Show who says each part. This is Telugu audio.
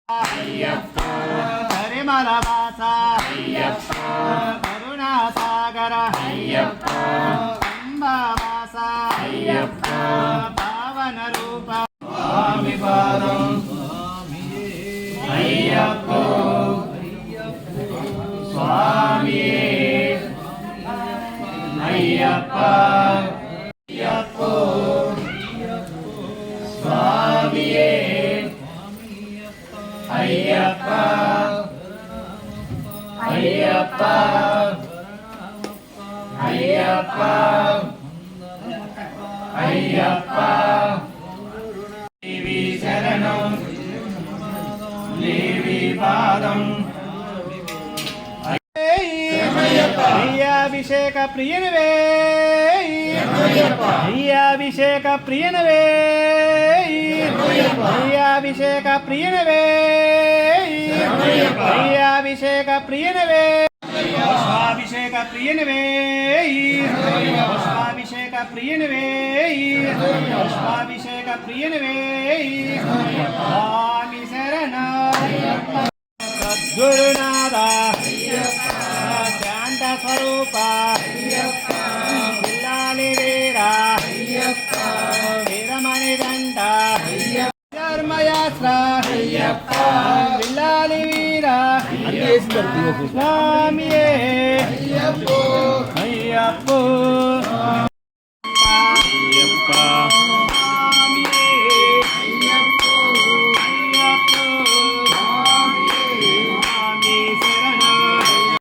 Speaker 1: అయ్యప్ప
Speaker 2: కరిమల వాస
Speaker 1: అయ్యప్ప
Speaker 2: కరుణాసాగర
Speaker 1: అయ్యప్ప
Speaker 2: అంబావాస
Speaker 1: అయ్యప్ప
Speaker 2: పావన రూప
Speaker 1: స్వామి పాదం అయ్యప్ప స్వామియే అయ్యప్ప అయ్యప్ప స్వామియే అయ్యప్ప అయ్యప్ప అయ్యప్ప అయ్యప్ప దేవి శరణం దేవి పాదం
Speaker 2: అయ్యాభిషేక ప్రియనవే అయ్యాభిషేక ప్రియనవే అయ్యాభిషేక ప్రియనవే అయ్యాభిషేక ప్రియనవే పుష్పాభిషేక ప్రియనవే పుష్పాభిషేక ప్రియనవే పుష్పాభిషేక ప్రియనవే స్వామి శరణ సద్గురునాథ శాంత స్వరూప పిల్లాలి వీర వీరమణి గంట ధర్మయాత్ర పిల్లాలి వీర స్వామియే అయ్యప్ప